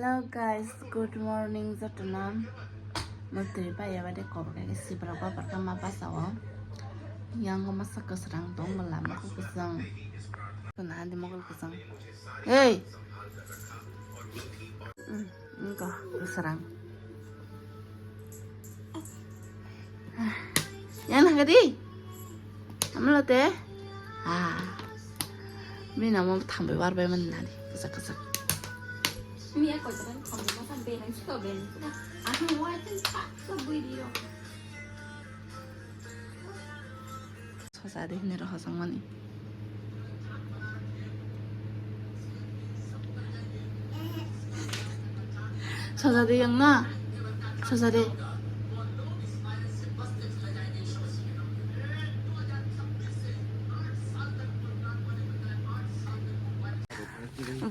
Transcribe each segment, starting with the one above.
Hello guys, good morning Zatunam. Mesti bayar pada kau pakai si berapa pertama pasawa. Yang kau masak keserang dong malam aku kesang. Kena ada mogol kesang. Hey, engkau keserang. Yang nak di? amuluti? Mina mau tambah warba mana ni? Kesak. Mia coi cho nên không có phần bên anh chưa bên anh ngoài trên phát có video 서자대 내려 화상만이 서자대 영나 서자대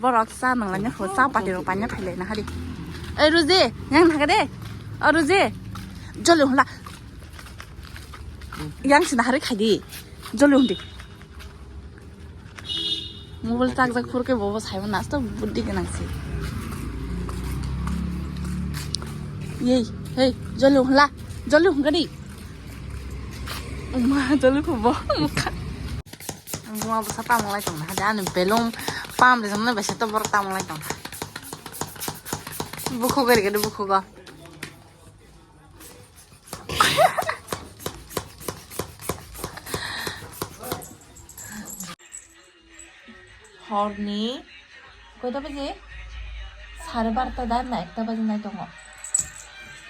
버럭 싸는 거냐 그 싸빠디로 빠냐 팔래나 하리 에 루지 양 나가래 루지 저리 올라 양치나 하리 가디 저리 온디 모바일 딱딱 그렇게 먹어 살면 나서 부디게 나지 예이 저리 올라 저리 온가리 엄마 저리 봐봐 엄마 벌써 땀 올라 좀 하지 않은 벨롱 빰 để nó phải sẽ tao bắt tao lại còn bốc khô cái bốc khô cái horny কয়টা বাজে 12:30 দা না একটা বাজে নাই তো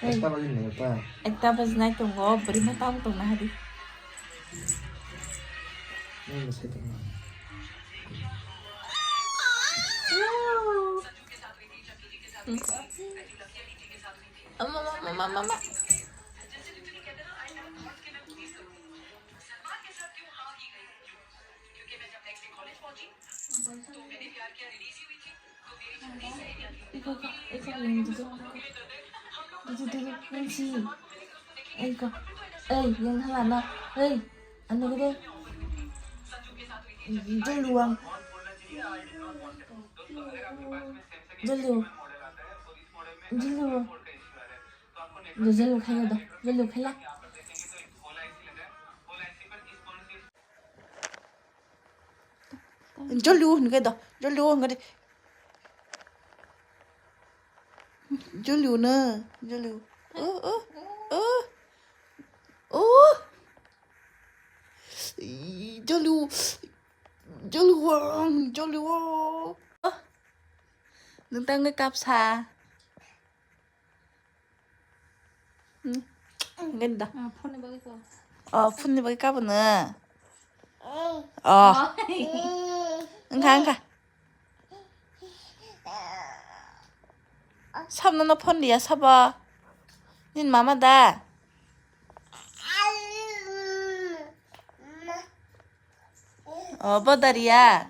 একটা বাজে নাই পা একটা বাজে নাই তো বড়ি মে পাম তো না হাদি नहीं बस इतना Mama. Yang halan na. Ano gede? Jaluang. Jalu kaya dah. Jalu kaya. Jalu ni kaya dah. Jalu ngade. Jalu na. Jalu. Jalu. Đừng tăng cái cặp xa. Ngân đó. 폰에 먹이고 푼니 먹이 까보네. 가. 삽는 너 폰리야 사봐. 닌 마마다. 버다리야.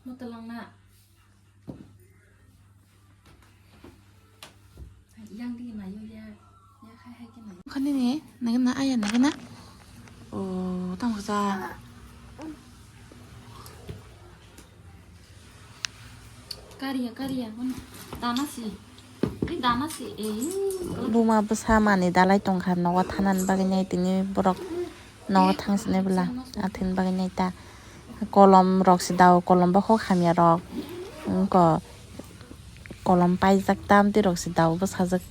một tờ lòng nè giang đi mà vô da khai hai cái này 컨디니 나겠나 아야 나겠나? 땀 보자. 까리야 다나시 이 다나시 부마 부사만이 달라이 동칸 너가 타난 바기냐 이등이 부럭 너가 탕스네 불라 아튼 바기냐 있다 kolom rok si daw kolom ba kho khamya rok ko kolom pai jak tam ti rok si daw ba sajak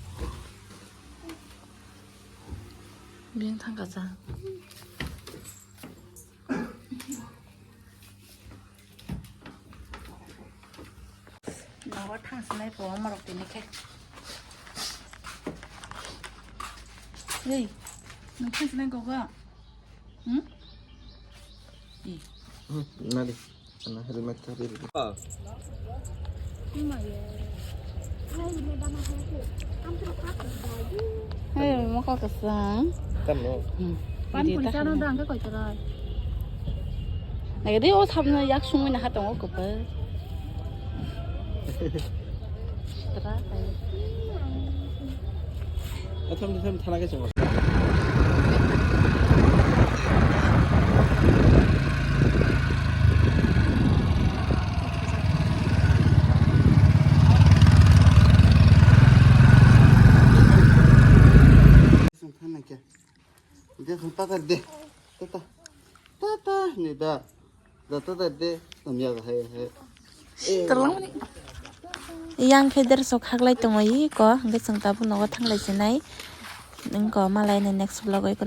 bien thang gaza nawa thang snai po ma rok tini ke ei no thang snai ko ga Nadi, sana helmet tabii. mau kau kesang. Kamu. pan pun sana dang cái coi trời này cái ô thầm nó yak sung mình hát trong ô cục bơ. 탐 타나게 좀. 타나게. 이제 손 따다 돼. 따따 니다. 나 따다 돼. 남자가 해. Terlang ni. Yang kheder sok haglai tongo yi ko hangke sengta bu nogo thanglai sinai. Ningko malai ni next vlog ko